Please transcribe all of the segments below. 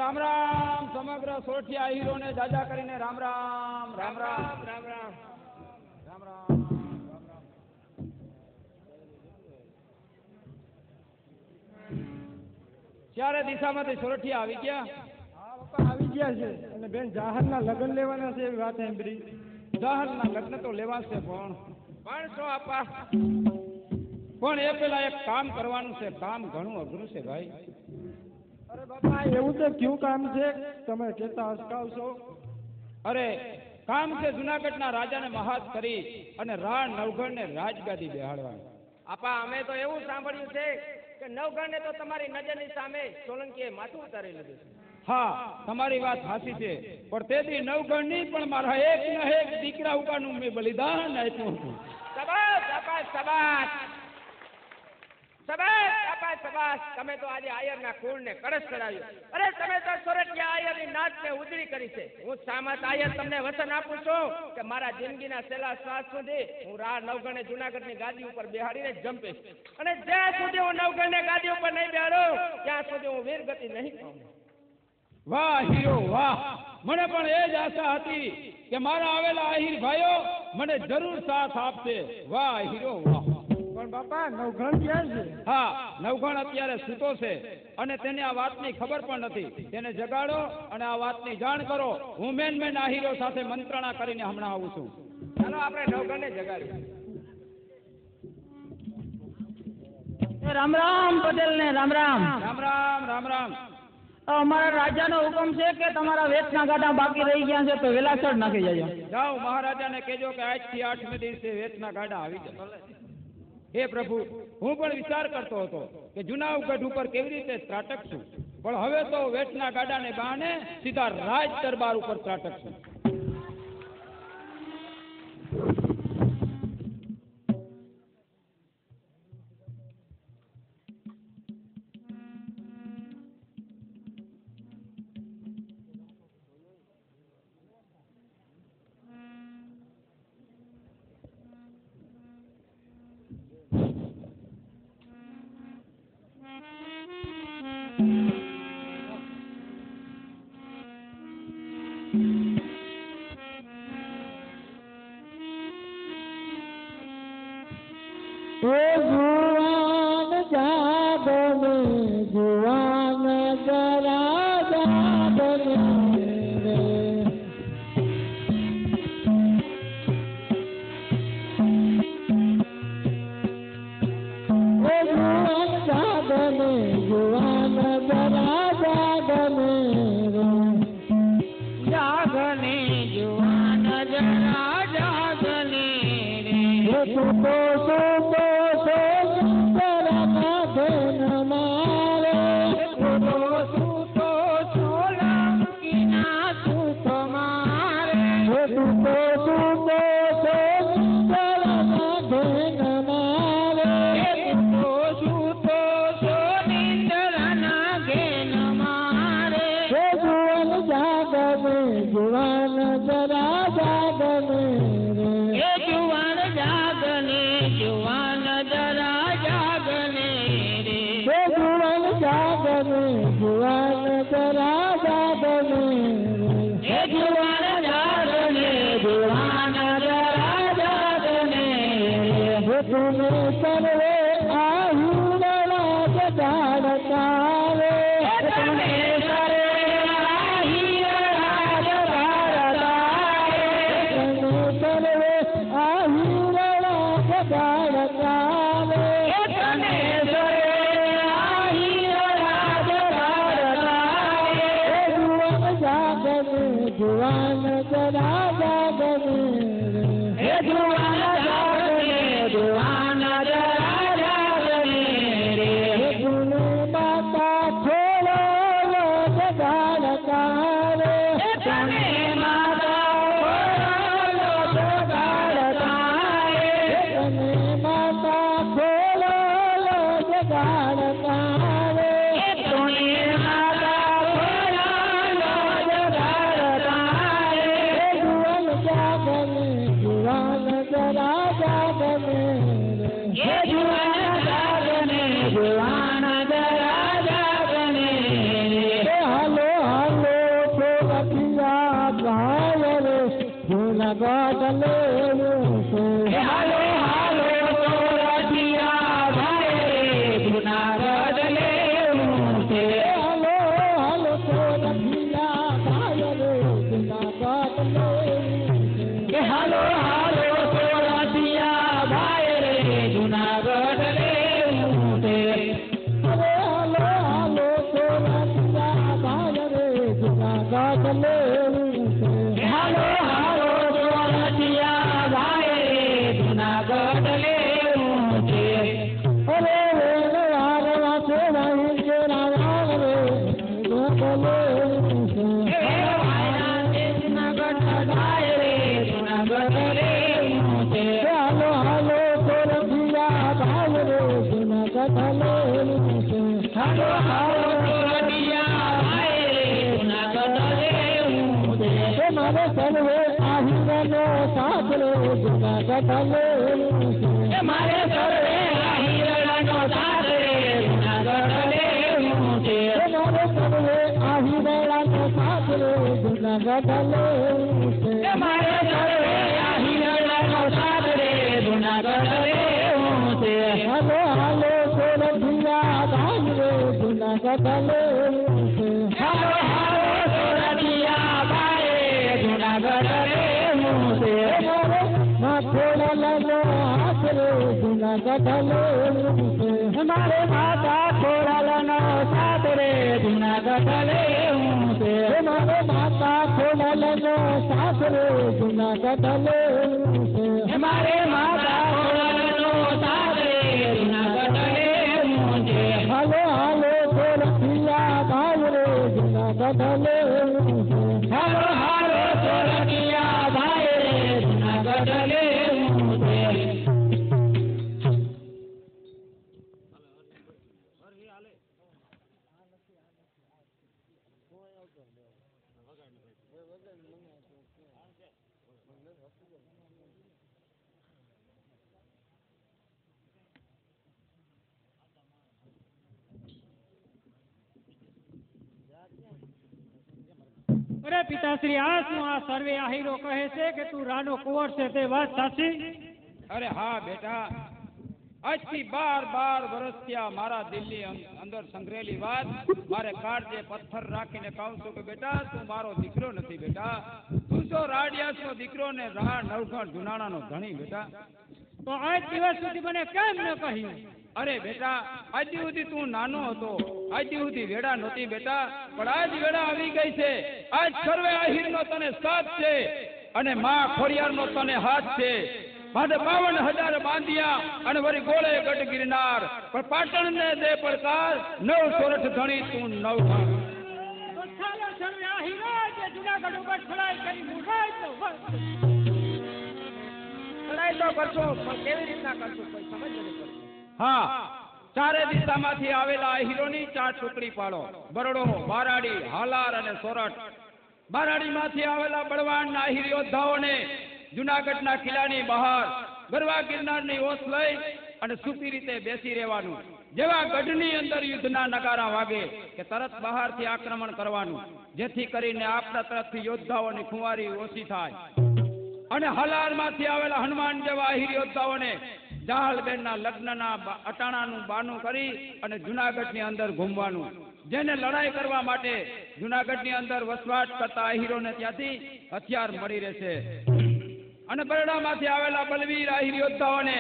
રામ રામ સમગ્ર સોઠિયા હીરો ને જાજા કરીને રામ રામ રામ રામ રામ રામ રામ રામ. ચારે દિશામાંથી સોરઠિયા આવી ગયા. હા પપ્પા આવી ગયા છે અને બેન જાહરના લગ્ન લેવાના છે એવી વાત સાંભળી. જાહરના લગ્ન તો લેવાશે પણ શું આપા પણ એ પેલા એક કામ કરવાનું છે. કામ ઘણું અઘરું છે ભાઈ. અરે બાપા એવું તો ક્યું કામ છે તમે કહેતા અસકાવશો? અરે કામ છે જુનાગઢના રાજાને મહાજ કરી અને રાણ નવઘણને રાજગાદી બેહાડવાની. આપા અમે તો એવું સાંભળ્યું છે કે નવઘણને તો તમારી નજરની સામે સોલંકીએ માથું ઉતારી લીધું છે. હા તમારી વાત સાચી છે પણ તેથી નવઘણ નહીં પણ મારા એક ન એક દીકરા ઉપાનું મેં બલિદાન આપ્યું હતું. સબાસ આપા સબાસ સબાસ આપા સબાસ. તમે તો આજે આયરના કુળને કળશ ચડાવ્યો. અરે તમે તો સોરઠિયા આયરની નાચને ઉજળી કરી છે. હું સામત આયર તમને વચન આપું છું કે મારા જિંદગીના છેલ્લા શ્વાસ સુધી હું રા નવઘણને જુનાગઢની ગાદી ઉપર બેહાડીને જંપીશ અને જ્યાં સુધી હું નવઘણને ગાદી ઉપર નહીં બેહાડું ત્યાં સુધી હું વીરગતિ નહીં પામું. વાહ હીરો વાહ. મને પણ એ જ આશા હતી કે મારા આવેલા આહિર ભાઈઓ મને જરૂર સાથ આપશે. વાહ હીરો વાહ. પણ બાપા નવઘણ ક્યાં છે? હા નવઘણ અત્યારે સૂતો છે અને તેને આ વાતની ખબર પણ નથી. તેને જગાડો અને આ વાતની જાણ કરો. હું મેન આહિરો સાથે મંત્રણા કરીને હમણાં આવું છું. ચાલો આપણે નવઘણને જગાડીએ. રામ રામ પટેલ ને રામ રામ રામ રામ રામ રામ. અમારા રાજાનો હુકમ છે કે તમારા વેચના ગાડા બાકી રહી ગયા છે તો વેલાસર નાખી જજો. જાઓ મહારાજાને કહેજો કે આજથી 8મે દિવસે વેચના ગાડા આવી જાય. હે પ્રભુ હું પણ વિચાર કરતો હતો કે જુનાગઢ ઉપર કેવી રીતે ત્રાટકશું પણ હવે તો વેચના ગાડાને બહાને સીધા રાજ દરબાર ઉપર ત્રાટકશું. જુવાન જાદને જુવાન જરા જાદને જુવાન જાદને જુવાન જરા જાદને જાગને જુવાન જરા જાગને સુતો સુતો હાલો હાલો સોરઠિયા ભાઈ રે જુનાગઢ લેવું છે મારે સર્વે આહિરનો સાથ રે જુનાગઢ લેવું છે મારે સર્વે આહિરનો સાથ રે જુનાગઢ લેવું છે મારે સર્વે આહિરનો સાથ રે જુનાગઢ લેવું છે મારે સર્વે આહિરનો સાથ રે જુનાગઢ લેવું છે હાલો હાલો સોરઠિયા ભાઈ રે જુનાગઢ લેવું છે હાલો હાલો સોરઠિયા ભાઈ રે જુનાગઢ લેવું છે ખોડલનો હાથ રે જુનાગઢ લેવું છે મારે માતા ખોડલનો સાથ રે જુનાગઢ લેવું છે મારે માતા ખોડલનો સાથ રે જુનાગઢ લેવું છે મારે માતા ખોડલનો સાથ રે જુનાગઢ લેવું છે હાલો હાલો સોરઠિયા ભાઈ રે જુનાગઢ લેવું છે હાલો હાલો સોરઠિયા ભાઈ રે જુનાગઢ લેવું છે અરે પિતાશ્રી આ શું આ સર્વે આહિરો કહે છે કે તું રાનો કુંવર છે તે વાત સાચી અરે હા બેટા, આજથી 12 વર્ષ થયા મારા દિલની અંદર સંગ્રહેલી વાત મારે કાળજે પથ્થર રાખીને કહું છું કે બેટા તું મારો દીકરો નથી બેટા, તું તો રાડિયાસનો દીકરો ને રા નવઘણ જુનાણાનો ધણી બેટા. તો આજ દિવસ સુધી મને કેમ ન કહ્યું? અરે બેટા આજ સુધી તું નાનો હતો, આજ સુધી વેડા નહોતી બેટા, પણ આજ વેડા આવી ગઈ છે. આજ સર્વે આહિરનો તને સાથ છે અને માં ખોડિયારનો તને હાથ છે. માટે 52,000 બાંધિયા અને વળી ગોળે ગઢ ગિરનાર, પણ પાટણ ને દે પડકાર, નવ સોરઠ ધણી તું નવ ઘણ. તો ચાલો સર્વે આહિરો જે જુનાગઢ ઉપર ચડાઈ કરી મુઠાઈ તો લડાઈ તો કરશો પણ કેવી રીતના કરશો કોઈ સમજ નથી પડતી. હા, ચારે દિશામાંથી આવેલા આહિરોની 4 ટુકડી પાડો. બરડો, બારાડી, હાલાર અને સોરઠ. બારાડીમાંથી આવેલા બળવાનના આહિર યોદ્ધાઓને જુનાગઢના કિલ્લાની બહાર ગરવા ગિરનારની ઓસ લઈ અને સુખી રીતે બેસી રહેવાનું. જેવા ગઢની અંદર યુદ્ધના નગારા વાગે કે તરત બહારથી આક્રમણ કરવાનું, જેથી કરીને આપણા તરફથી યોદ્ધાઓની ખુવારી ઓછી થાય. અને હલારમાંથી આવેલા હનુમાન જેવા આહિર યોદ્ધાઓને જાહલબેનના લગ્નના અટાણાનું બાનું કરી અને જુનાગઢની અંદર ઘૂમવાનું, જેને લડાઈ કરવા માટે જુનાગઢની અંદર વસવાટ કરતા આહિરોને ત્યાંથી હથિયાર મળી રહેશે. અને બરડામાંથી આવેલા બલવીર આહિર યોદ્ધાઓને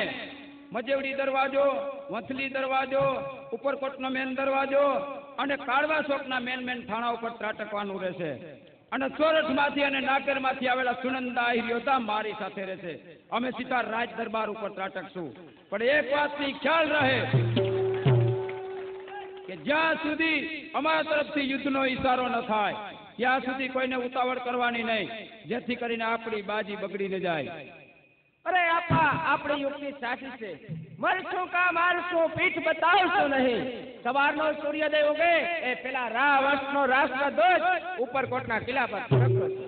મજેવડી દરવાજો, વંથલી દરવાજો, ઉપરકોટનો મેન દરવાજો અને કાળવા ચોકના મેન થાણા ઉપર ત્રાટકવાનું રહેશે. અને સોરઠમાંથી અને નાગરમાંથી આવેલા સુનંદા આહિર યોદ્ધા મારી સાથે રહેશે. અમે સીધા રાજ દરબાર ઉપર ત્રાટકશું. પણ એક વાતની ખ્યાલ રહે કે જ્યાં સુધી અમારા તરફથી યુદ્ધનો ઈશારો ન થાય ત્યાં સુધી કોઈને ઉતાવળ કરવાની નહીં, જેથી કરીને આપણી બાજી બગડી ન જાય. અરે આપા આપણી યુક્તિ સાચી છે. મરશું કા મારશું પીઠ બતાવશું નહીં. સવારનો સૂર્યોદય ઉગે એ પેલા રાવણનો રાષ્ટ્રધ્વજ ઉપરકોટના કિલ્લા પર ફરકતો છે.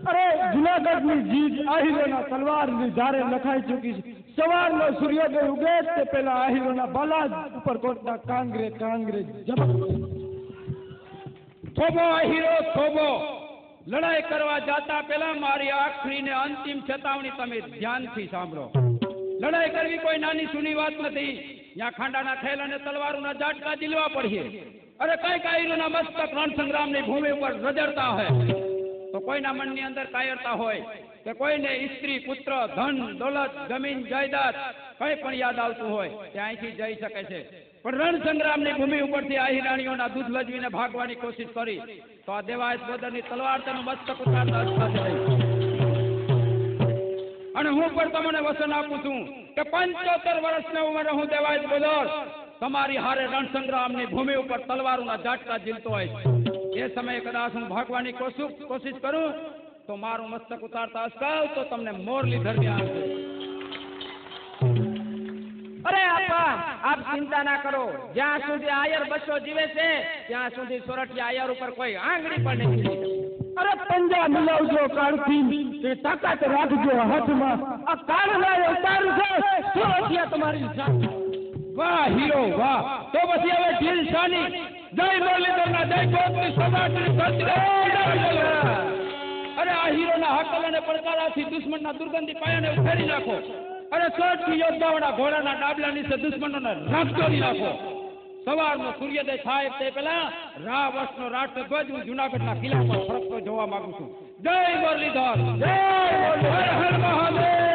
અરે જુનાગઢની જીત આહિરોના તલવારની ધારે લખાઈ ચૂકી છે. સવારનો સૂર્યોદય ઉગે તે પેલા આહિરોના બાલા જ ઉપરકોટના કાંગરે જબક. થોભો આહિરો થોભો, લડાઈ કરવા જાતા પહેલા મારી આખરી ને અંતિમ ચેતવણી તમે ધ્યાનથી સાંભળો. લડાઈ કરવી કોઈ નાની સૂની વાત નથી. ત્યાં ખાંડાના ખેલ અને તલવારોના ઝાટકા ઝીલવા પડીએ. અરે કઈ આહિરોના મસ્તક રણ સંગ્રામની ભૂમિ ઉપર રજડતા હોય તો કોઈના મનની અંદર કાયરતા હોય કે કોઈને સ્ત્રી, પુત્ર, ધન, દોલત, જમીન, જાયદાદ કઈ પણ યાદ આવતું હોય તે અહીંથી જઈ શકે છે. પણ રણ સંગ્રામની ભૂમિ ઉપરથી આહિરાણીઓના દૂધ લજવીને ભાગવાની કોશિશ કરી તો આ દેવાયત બોદરની તલવાર તેનું મસ્તક ઉતારતા અટકાશે નહીં. અને હું પણ તમને વચન આપું છું કે 75 વર્ષની ઉંમરે હું દેવાયત બોદર તમારી હારે રણ સંગ્રામની ભૂમિ ઉપર તલવારોના ઝાટકા ઝીલતો હોય. એ સમયે કદાચ હું ભાગવાની કોશિશ કરું તો મારું મસ્તક ઉતારતા અટકાવ તો તમને મોરલી ધરતી આવશે. અરે આપા આપ આપ ચિંતા ના કરો, જ્યાં સુધી આયર બસો જીવે છે ત્યાં સુધી સોરઠિયા આયર ઉપર કોઈ આંગળી પણ નહીં ચીરી શકે. અરે પંજા મિલાવજો કાળથી એ તાકાત રાખજો હાથમાં. આ કાળના અવતાર છે સોરઠિયા તમારી સાથે. વાહ હીરો વાહ. તો પછી હવે ઢીલ શાની? જય મુરલીધરના જય ગોપની સૌરાષ્ટ્રની ધરતી. અરે આ હીરોના હાકલ અને પડકારાથી દુશ્મનના દુર્ગંધી પાયાને ઉખેડી નાખો. અરે સોરઠી યોદ્ધાઓના ઘોડાના ડાબલા નીચે દુશ્મનોને રાખ દોડી નાખો. સવારનો સૂર્યોદય થાય તે પહેલા રાવર્ષનો રાષ્ટ્રધ્વજ હું જુનાગઢના કિલ્લા પર ફરકતો જોવા માંગુ છું. જય મુરલીધર, જય હર હર મહાદેવ.